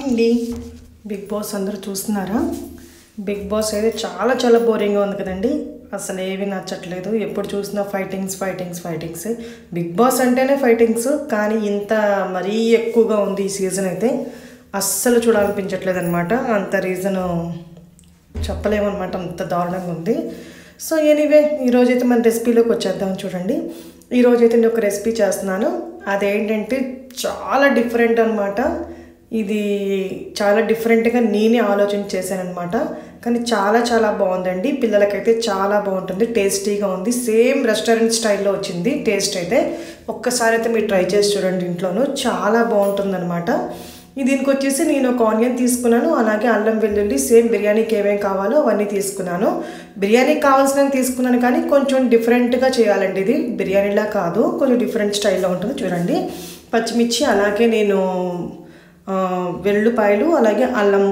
Hi అండి. Big boss అందరూ చూస్తున్నారా? బిగ్ బాస్ అయితే చాలా చాలా బోరింగ్గా ఉంది కదండి. అసలు ఏవి నచ్చట్లేదు. ఎప్పుడు చూసినా ఫైటింగ్స్. బిగ్ బాస్ అంటేనే ఫైటింగ్స్, కానీ ఇంత మరీ ఎక్కువగా ఉంది ఈ సీజన్ అయితే. అస్సలు చూడాలనిపించట్లేదు అనమాట. అంత రీజను చెప్పలేమన్నమాట, అంత దారుణంగా ఉంది. సో ఎనీవే, ఈరోజైతే మన రెసిపీలోకి వచ్చేద్దాం. చూడండి, ఈరోజైతే నేను ఒక రెసిపీ చేస్తున్నాను. అదేంటంటే చాలా డిఫరెంట్ అనమాట. ఇది చాలా డిఫరెంట్గా నేనే ఆలోచన చేశానమాట. కానీ చాలా చాలా బాగుందండి. పిల్లలకైతే చాలా బాగుంటుంది, టేస్టీగా ఉంది. సేమ్ రెస్టారెంట్ స్టైల్లో వచ్చింది టేస్ట్ అయితే. ఒక్కసారి అయితే మీరు ట్రై చేసి చూడండి ఇంట్లోనూ, చాలా బాగుంటుంది అనమాట. దీనికి వచ్చేసి నేను ఒక ఆనియన్ తీసుకున్నాను, అలాగే అల్లం వెల్లుల్లి, సేమ్ బిర్యానీకి ఏమేమి కావాలో అవన్నీ తీసుకున్నాను. బిర్యానీకి కావాల్సినవి తీసుకున్నాను, కానీ కొంచెం డిఫరెంట్గా చేయాలండి. ఇది బిర్యానీలా కాదు, కొంచెం డిఫరెంట్ స్టైల్లో ఉంటుంది. చూడండి, పచ్చిమిర్చి, అలాగే నేను వెల్లుల్లిపాయలు, అలాగే అల్లం,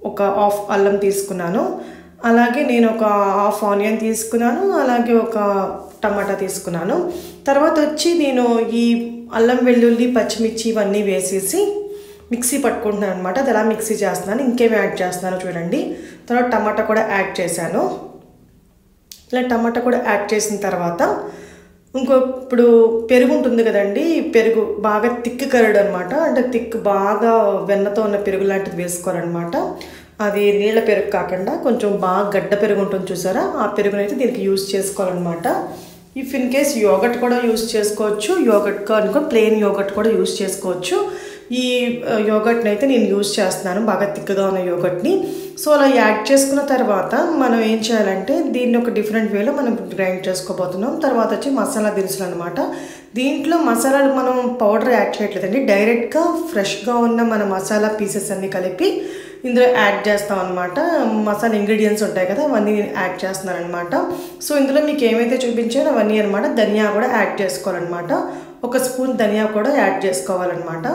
ఒక హాఫ్ అల్లం తీసుకున్నాను. అలాగే నేను ఒక హాఫ్ ఆనియన్ తీసుకున్నాను, అలాగే ఒక టమాటా తీసుకున్నాను. తర్వాత వచ్చి నేను ఈ అల్లం వెల్లుల్లి పచ్చిమిర్చి ఇవన్నీ వేసేసి మిక్సీ పట్టుకుంటున్నాను అనమాట. అది ఎలా మిక్సీ చేస్తున్నాను, ఇంకేమి యాడ్ చేస్తున్నాను చూడండి. తర్వాత టమాటా కూడా యాడ్ చేశాను. ఇలా టమాటా కూడా యాడ్ చేసిన తర్వాత ఇప్పుడు పెరుగు ఉంటుంది కదండి, పెరుగు బాగా థిక్ కర్డ్ అనమాట. అంటే థిక్ బాగా వెన్నతో ఉన్న పెరుగు లాంటిది వేసుకోవాలన్నమాట. అది నీళ్ళ పెరుగు కాకుండా కొంచెం బాగా గడ్డ పెరుగు ఉంటుంది చూసారా, ఆ పెరుగునైతే దీనికి యూజ్ చేసుకోవాలన్నమాట. ఇఫ్ ఇన్ కేస్ యోగట్ కూడా యూజ్ చేసుకోవచ్చు, యోగట్ అనుకో ప్లెయిన్ యోగట్ కూడా యూజ్ చేసుకోవచ్చు. ఈ యోగట్ని అయితే నేను యూజ్ చేస్తున్నాను, బాగా థిక్గా ఉన్న యోగట్ని. సో అలా యాడ్ చేసుకున్న తర్వాత మనం ఏం చేయాలంటే దీన్ని ఒక డిఫరెంట్ వేలో మనం గ్రైండ్ చేసుకోబోతున్నాం. తర్వాత వచ్చి మసాలా దినుసులు అనమాట. దీంట్లో మసాలాలు మనం పౌడర్ యాడ్ చేయట్లేదండి, డైరెక్ట్గా ఫ్రెష్గా ఉన్న మన మసాలా పీసెస్ అన్నీ కలిపి ఇందులో యాడ్ చేస్తాం అనమాట. మసాలా ఇంగ్రీడియంట్స్ ఉంటాయి కదా, అవన్నీ నేను యాడ్ చేస్తున్నాను అనమాట. సో ఇందులో మీకు ఏమైతే చూపించానో అవన్నీ అనమాట. ధనియా కూడా యాడ్ చేసుకోవాలన్నమాట, ఒక స్పూన్ ధనియా కూడా యాడ్ చేసుకోవాలన్నమాట.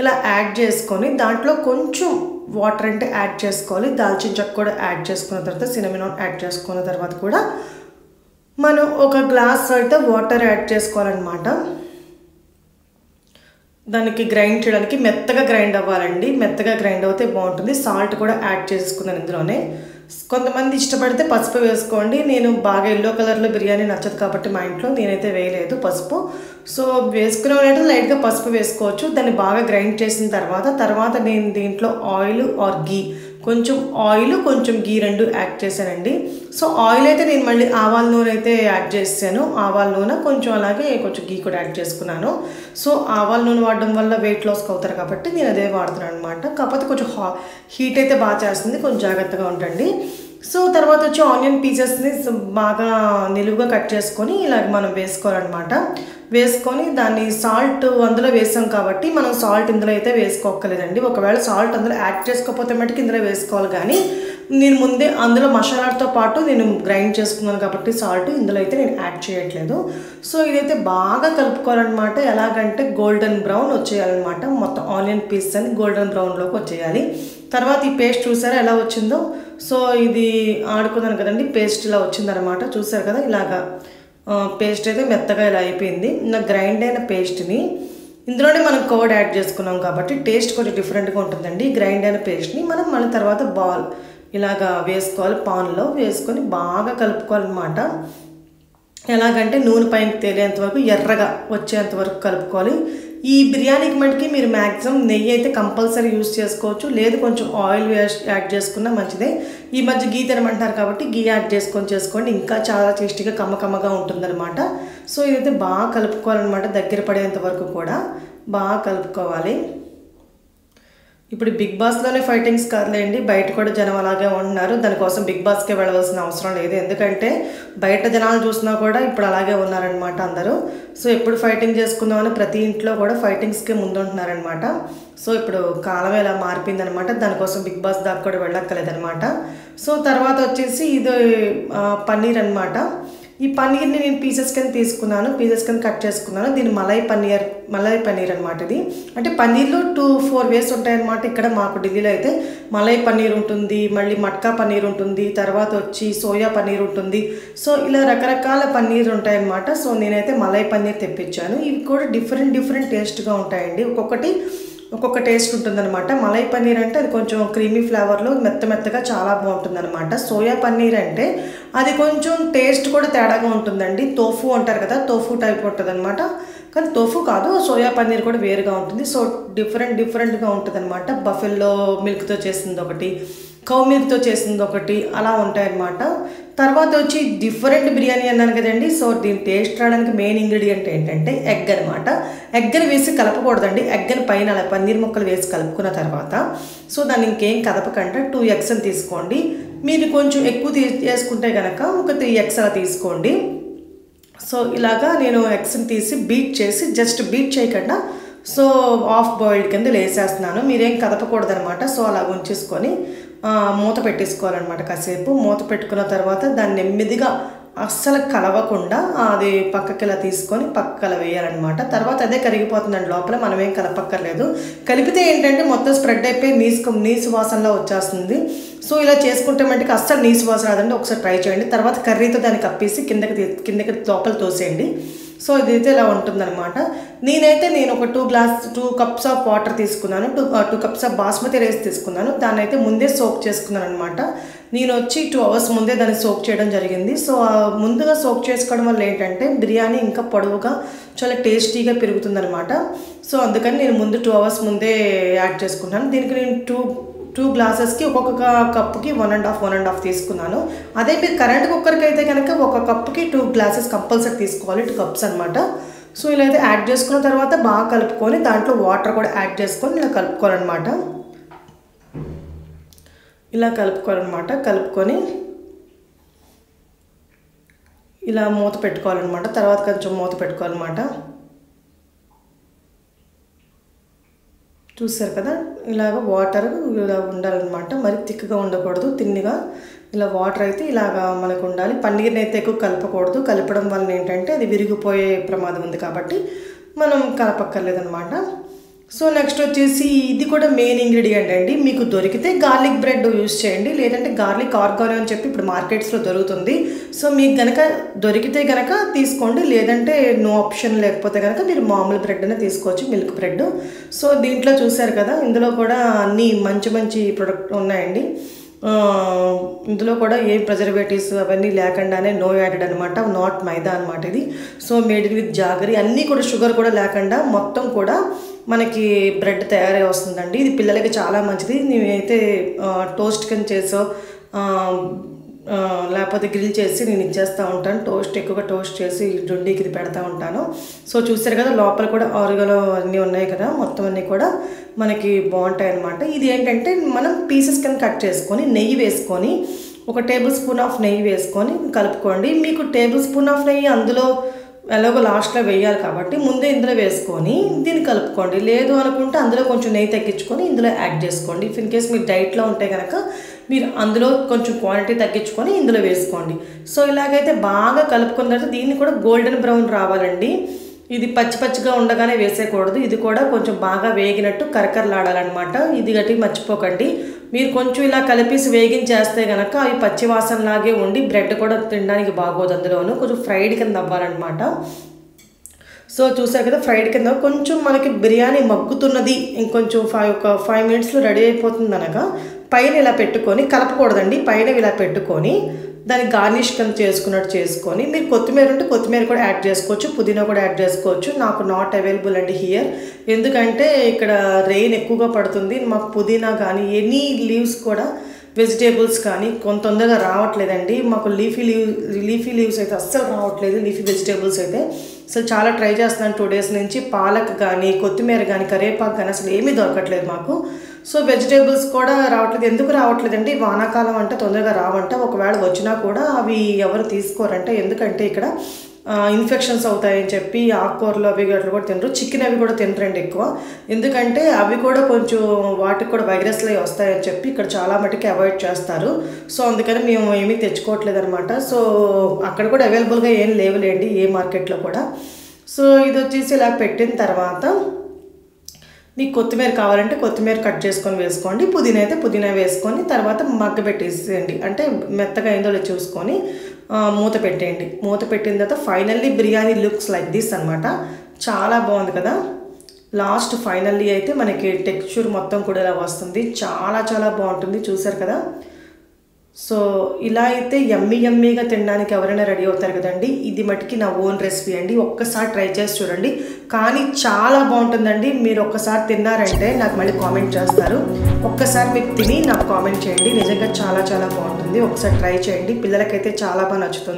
ఇలా యాడ్ చేసుకొని దాంట్లో కొంచెం వాటర్ అంటే యాడ్ చేసుకోవాలి. దాల్చిన చెక్క కూడా యాడ్ చేసుకున్న తర్వాత, సినమన్ యాడ్ చేసుకున్న తర్వాత కూడా మనం ఒక గ్లాస్ అయితే వాటర్ యాడ్ చేసుకోవాలన్నమాట. దానికి గ్రైండ్ చేయడానికి మెత్తగా గ్రైండ్ అవ్వాలండి, మెత్తగా గ్రైండ్ అవుతే బాగుంటుంది. సాల్ట్ కూడా యాడ్ చేసుకున్నాను ఇందులోనే. కొంతమంది ఇష్టపడితే పసుపు వేసుకోండి. నేను బాగా ఎల్లో కలర్లో బిర్యానీ నచ్చదు కాబట్టి మా ఇంట్లో నేనైతే వేయలేదు పసుపు. సో వేసుకునేవాళ్ళైతే లైట్గా పసుపు వేసుకోవచ్చు. దాన్ని బాగా గ్రైండ్ చేసిన తర్వాత నేను దీంట్లో ఆయిల్ ఆర్ గీ, కొంచెం ఆయిల్ కొంచెం గీ రెండు యాడ్ చేశానండి. సో ఆయిల్ అయితే నేను మళ్ళీ ఆవాల నూనె అయితే యాడ్ చేశాను, ఆవాల నూనె కొంచెం, అలాగే కొంచెం గీ కూడా యాడ్ చేసుకున్నాను. సో ఆవాల నూనె వాడడం వల్ల వెయిట్ లాస్కి అవుతారు కాబట్టి నేను అదే వాడుతున్నాను అనమాట. కాకపోతే కొంచెం హీట్ అయితే బాగా చేస్తుంది, కొంచెం జాగ్రత్తగా ఉండండి. సో తర్వాత వచ్చి ఆనియన్ పీసెస్ని బాగా నిలువుగా కట్ చేసుకొని ఇలా మనం వేసుకోవాలన్నమాట. వేసుకొని దాన్ని సాల్ట్ అందులో వేసాం కాబట్టి మనం సాల్ట్ ఇందులో అయితే వేసుకోక్కర్లేదండి. ఒకవేళ సాల్ట్ అందులో యాడ్ చేసుకోకపోతే మటుకు ఇందులో వేసుకోవాలి, కానీ నేను ముందే అందులో మసాలాతో పాటు నేను గ్రైండ్ చేసుకున్నాను కాబట్టి సాల్ట్ ఇందులో అయితే నేను యాడ్ చేయట్లేదు. సో ఇదైతే బాగా కలుపుకోవాలన్నమాట. ఎలాగంటే గోల్డెన్ బ్రౌన్ వచ్చేయాలన్నమాట. మొత్తం ఆనియన్ పీస్ అని గోల్డెన్ బ్రౌన్లోకి వచ్చేయాలి. తర్వాత ఈ పేస్ట్ చూసారా ఎలా వచ్చిందో. సో ఇది ఆడుకున్నాను కదండి, పేస్ట్ ఇలా వచ్చిందనమాట. చూసారు కదా, ఇలాగా పేస్ట్ అయితే మెత్తగా ఇలా అయిపోయింది. నా గ్రైండ్ అయిన పేస్ట్ని ఇందులోనే మనం కర్డ్ యాడ్ చేసుకున్నాం కాబట్టి టేస్ట్ కొంచెం డిఫరెంట్గా ఉంటుందండి. గ్రైండ్ అయిన పేస్ట్ని మనం మళ్ళీ తర్వాత బాల్ ఇలాగా వేసుకోవాలి, పాన్లో వేసుకొని బాగా కలుపుకోవాలన్నమాట. ఎలాగంటే నూనె పైన తేలేంత వరకు, ఎర్రగా వచ్చేంత వరకు కలుపుకోవాలి. ఈ బిర్యానీకి మటుకి మీరు మ్యాక్సిమం నెయ్యి అయితే కంపల్సరీ యూస్ చేసుకోవచ్చు, లేదు కొంచెం ఆయిల్ యాడ్ చేసుకున్నా మంచిదే. ఈ మధ్య గీ తినమంటారు కాబట్టి గీ యాడ్ చేసుకోండి, ఇంకా చాలా టేస్టీగా కమ్మగా ఉంటుందన్నమాట. సో ఇదైతే బాగా కలుపుకోవాలన్నమాట, దగ్గర పడేంత వరకు కూడా బాగా కలుపుకోవాలి. ఇప్పుడు బిగ్ బాస్లోనే ఫైటింగ్స్ కాదులేండి, బయట కూడా జనం అలాగే ఉంటున్నారు. దానికోసం బిగ్ బాస్కే వెళ్ళవలసిన అవసరం లేదు, ఎందుకంటే బయట జనాలు చూసినా కూడా ఇప్పుడు అలాగే ఉన్నారనమాట అందరూ. సో ఎప్పుడు ఫైటింగ్ చేసుకుందామని ప్రతి ఇంట్లో కూడా ఫైటింగ్స్కే ముందు ఉంటున్నారనమాట. సో ఇప్పుడు కాలం ఎలా మారిపోయిందనమాట, దానికోసం బిగ్ బాస్ దాకా కూడా వెళ్ళక్కర్లేదనమాట. సో తర్వాత వచ్చేసి ఇది పన్నీర్ అనమాట. ఈ పన్నీర్ని నేను పీసెస్ కింద తీసుకున్నాను, పీసెస్ కింద కట్ చేసుకున్నాను. దీన్ని మలై పన్నీర్ అనమాట. ఇది అంటే పన్నీర్లో 2-4 వేస్ ఉంటాయన్నమాట. ఇక్కడ మాకు ఢిల్లీలో అయితే మలై పన్నీర్ ఉంటుంది, మళ్ళీ మట్కా పన్నీర్ ఉంటుంది, తర్వాత వచ్చి సోయా పన్నీర్ ఉంటుంది. సో ఇలా రకరకాల పన్నీర్ ఉంటాయన్నమాట. సో నేనైతే మలై పన్నీర్ తెప్పించాను. ఇవి కూడా డిఫరెంట్ టేస్ట్గా ఉంటాయండి. ఒక్కొక్కటి ఒక్కొక్క టేస్ట్ ఉంటుందన్నమాట. మలై పన్నీర్ అంటే అది కొంచెం క్రీమీ ఫ్లేవర్లో మెత్తగా చాలా బాగుంటుందన్నమాట. సోయా పన్నీర్ అంటే అది కొంచెం టేస్ట్ కూడా తేడాగా ఉంటుందండి. తోఫు అంటారు కదా, తోఫు టైప్ ఉంటుందన్నమాట. కానీ తోఫు కాదు, సోయా పన్నీర్ కూడా వేరుగా ఉంటుంది. సో డిఫరెంట్గా ఉంటుందన్నమాట. బఫెల్లో మిల్క్తో చేసింది ఒకటి, కౌ మిల్క్తో చేసింది ఒకటి, అలా ఉంటాయన్నమాట. తర్వాత వచ్చి డిఫరెంట్ బిర్యానీ అన్నాను కదండి. సో దీని టేస్ట్ రావడానికి మెయిన్ ఇంగ్రీడియంట్ ఏంటంటే ఎగ్ అనమాట. ఎగ్ని వేసి కలపకూడదండి. ఎగ్ని పైన అలా పన్నీర్ ముక్కలు వేసి కలుపుకున్న తర్వాత సో దాన్ని ఇంకేం కదపకుండా 2 eggs తీసుకోండి. మీరు కొంచెం ఎక్కువ చేసుకుంటే కనుక ఒక 3 eggs అలా తీసుకోండి. సో ఇలాగా నేను ఎగ్స్ని తీసి బీట్ చేసి, జస్ట్ బీట్ చేయకుండా సో హాఫ్ బాయిల్డ్ కింద వేసేస్తున్నాను. మీరేం కదపకూడదనమాట. సో అలా ఉంచేసుకొని మూత పెట్టేసుకోవాలన్నమాట. కాసేపు మూత పెట్టుకున్న తర్వాత దాన్ని నెమ్మదిగా అస్సలు కలవకుండా అది పక్కకి ఇలా తీసుకొని పక్కల వేయాలన్నమాట. తర్వాత అదే కరిగిపోతుందండి లోపల, మనమేం కలపక్కర్లేదు. కలిపితే ఏంటంటే మొత్తం స్ప్రెడ్ అయిపోయి నీసు వాసనలా వచ్చేస్తుంది. సో ఇలా చేసుకుంటే మటుకు అస్సలు నీసు వాసన రాదండి. ఒకసారి ట్రై చేయండి. తర్వాత కర్రీతో దాన్ని కప్పేసి కిందకి లోపల తోసేయండి. సో ఇదైతే ఇలా ఉంటుందన్నమాట. నేను ఒక 2 cups ఆఫ్ వాటర్ తీసుకున్నాను. 2 cups ఆఫ్ బాస్మతి రైస్ తీసుకున్నాను. దాన్ని అయితే ముందే సోక్ చేసుకున్నాను అనమాట. నేను వచ్చి 2 hours ముందే దాన్ని సోక్ చేయడం జరిగింది. సో ముందుగా సోక్ చేసుకోవడం వల్ల ఏంటంటే బిర్యానీ ఇంకా పొడవుగా చాలా టేస్టీగా పెరుగుతుందనమాట. సో అందుకని నేను ముందు 2 hours ముందే యాడ్ చేసుకున్నాను. దీనికి నేను 2 glasses ఒక్కొక్క కప్పుకి 1.5 తీసుకున్నాను. అదే మీరు కరెంట్ కుక్కర్కి అయితే కనుక ఒక కప్పుకి 2 glasses కంపల్సరీ తీసుకోవాలి, 2 cups అనమాట. సో ఇలా అయితే యాడ్ చేసుకున్న తర్వాత బాగా కలుపుకొని దాంట్లో వాటర్ కూడా యాడ్ చేసుకొని ఇలా కలుపుకోవాలన్నమాట. కలుపుకొని ఇలా మూత పెట్టుకోవాలన్నమాట. తర్వాత కొంచెం మూత పెట్టుకోవాలన్నమాట. చూసారు కదా, ఇలాగ వాటర్ ఇలా ఉండాలన్నమాట. మరి థిక్గా ఉండకూడదు, తిన్నిగా ఇలా వాటర్ అయితే ఇలాగా మనకు ఉండాలి. పన్నీర్ని అయితే ఎక్కువ కలపకూడదు. కలపడం వల్ల ఏంటంటే అది విరిగిపోయే ప్రమాదం ఉంది కాబట్టి మనం కలపక్కర్లేదన్నమాట. సో నెక్స్ట్ వచ్చేసి ఇది కూడా మెయిన్ ఇంగ్రీడియంట్ అండి. మీకు దొరికితే గార్లిక్ బ్రెడ్ యూస్ చేయండి, లేదంటే గార్లిక్ ఆర్గానో అని చెప్పి ఇప్పుడు మార్కెట్స్లో దొరుకుతుంది. సో మీకు కనుక దొరికితే కనుక తీసుకోండి, లేదంటే నో ఆప్షన్ లేకపోతే కనుక మీరు మామూలు బ్రెడ్ అనే తీసుకోవచ్చు, మిల్క్ బ్రెడ్. సో దీంట్లో చూసారు కదా, ఇందులో కూడా అన్నీ మంచి ప్రొడక్ట్ ఉన్నాయండి. ఇందులో కూడా ఏం ప్రిజర్వేటివ్స్ అవన్నీ లేకుండానే నో యాడెడ్ అనమాట, నాట్ మైదా అనమాట ఇది. సో మేడ్ విత్ జాగరీ, అన్నీ కూడా షుగర్ కూడా లేకుండా మొత్తం కూడా మనకి బ్రెడ్ తయారై వస్తుందండి. ఇది పిల్లలకి చాలా మంచిది. నేనైతే టోస్ట్ కింద చేసో లేకపోతే గ్రిల్ చేసి నేను ఇచ్చేస్తూ ఉంటాను. ఎక్కువగా టోస్ట్ చేసి జొండీకి ఇది పెడతా ఉంటాను. సో చూసారు కదా, లోపల కూడా ఆరుగలో అన్నీ ఉన్నాయి కదా, మొత్తం అన్నీ కూడా మనకి బాగుంటాయి అన్నమాట. ఇది ఏంటంటే మనం పీసెస్ కింద కట్ చేసుకొని నెయ్యి వేసుకొని 1 tablespoon ఆఫ్ నెయ్యి వేసుకొని కలుపుకోండి. మీకు 1 tablespoon ఆఫ్ నెయ్యి అందులో ఎలాగో లాస్ట్లో వేయాలి కాబట్టి ముందే ఇందులో వేసుకొని దీన్ని కలుపుకోండి. లేదు అనుకుంటే అందులో కొంచెం నెయ్యి తగ్గించుకొని ఇందులో యాడ్ చేసుకోండి. ఇఫ్ ఇన్ కేస్ మీరు డైట్లో ఉంటే కనుక మీరు అందులో కొంచెం క్వాంటిటీ తగ్గించుకొని ఇందులో వేసుకోండి. సో ఇలాగైతే బాగా కలుపుకున్న తర్వాత దీన్ని కూడా గోల్డెన్ బ్రౌన్ రావాలండి. ఇది పచ్చిగా ఉండగానే వేసేయకూడదు. ఇది కూడా కొంచెం బాగా వేగినట్టు కరకరలాడాలన్నమాట. ఇది గట్టి మర్చిపోకండి. మీరు కొంచెం ఇలా కలిపేసి వేగించేస్తే కనుక అవి పచ్చి వాసనలాగే ఉండి బ్రెడ్ కూడా తినడానికి బాగోదు. అందులోనూ కొంచెం ఫ్రైడ్ కింద అవ్వాలన్నమాట. సో చూసారు కదా, ఫ్రైడ్ కింద కొంచెం మనకి బిర్యానీ మగ్గుతున్నది, ఇంకొంచెం 5 minutesలో రెడీ అయిపోతుంది అనగా పైన ఇలా పెట్టుకొని కలపకూడదండి. పైన ఇలా పెట్టుకొని దాన్ని గార్నిష్ కింద చేసుకున్నట్టు చేసుకొని మీరు కొత్తిమీర ఉంటే కొత్తిమీర కూడా యాడ్ చేసుకోవచ్చు, పుదీనా కూడా యాడ్ చేసుకోవచ్చు. నాకు నాట్ అవైలబుల్ అండి హియర్, ఎందుకంటే ఇక్కడ రెయిన్ ఎక్కువగా పడుతుంది. మాకు పుదీనా కానీ ఎనీ లీవ్స్ కూడా వెజిటేబుల్స్ కానీ కొంత తొందరగా రావట్లేదండి. మాకు లీఫీ లీవ్స్ అయితే అస్సలు రావట్లేదు. లీఫీ వెజిటేబుల్స్ అయితే అసలు చాలా ట్రై చేస్తున్నాను 2 days నుంచి. పాలక్ కానీ కొత్తిమీర కానీ కరివేపాకు కానీ అసలు ఏమీ దొరకట్లేదు మాకు. సో వెజిటేబుల్స్ కూడా రావట్లేదు. ఎందుకు రావట్లేదండి, వానాకాలం అంటే తొందరగా రావంట. ఒకవేళ వచ్చినా కూడా అవి ఎవరు తీసుకోరంట. ఎందుకంటే ఇక్కడ ఇన్ఫెక్షన్స్ అవుతాయని చెప్పి ఆకుకూరలు అవి అట్లా కూడా తినరు. చికెన్ అవి కూడా తినరండి ఎక్కువ, ఎందుకంటే అవి కూడా కొంచెం వాటికి కూడా వైరస్లు వస్తాయని చెప్పి ఇక్కడ చాలా మటుకు అవాయిడ్ చేస్తారు. సో అందుకని మేము ఏమీ తెచ్చుకోవట్లేదు అనమాట. సో అక్కడ కూడా అవైలబుల్గా ఏం లేవులేండి ఏ మార్కెట్లో కూడా. సో ఇది వచ్చేసి ఇలా పెట్టిన తర్వాత మీకు కొత్తిమీర కావాలంటే కొత్తిమీర కట్ చేసుకొని వేసుకోండి, పుదీనా అయితే పుదీనా వేసుకొని తర్వాత మగ్గ పెట్టేసేయండి. అంటే మెత్తగా అయిందో చూసుకొని మూత పెట్టేయండి. మూత పెట్టిన తర్వాత finally biryani looks like this అనమాట. చాలా బాగుంది కదా, లాస్ట్ ఫైనల్లీ అయితే మనకి టెక్స్చర్ మొత్తం కూడా ఇలా వస్తుంది. చాలా చాలా బాగుంటుంది, చూసారు కదా. సో ఇలా అయితే యమ్మీగా తినడానికి ఎవరైనా రెడీ అవుతారు కదండి. ఇది మటుకి నా ఓన్ రెసిపీ అండి, ఒక్కసారి ట్రై చేసి చూడండి. కానీ చాలా బాగుంటుందండి. మీరు ఒక్కసారి తిన్నారంటే నాకు మళ్ళీ కామెంట్ చేస్తారు. ఒక్కసారి మీరు తిని నాకు కామెంట్ చేయండి. నిజంగా చాలా చాలా బాగుంటుంది, ఒకసారి ట్రై చేయండి. పిల్లలకైతే చాలా బాగా నచ్చుతుంది.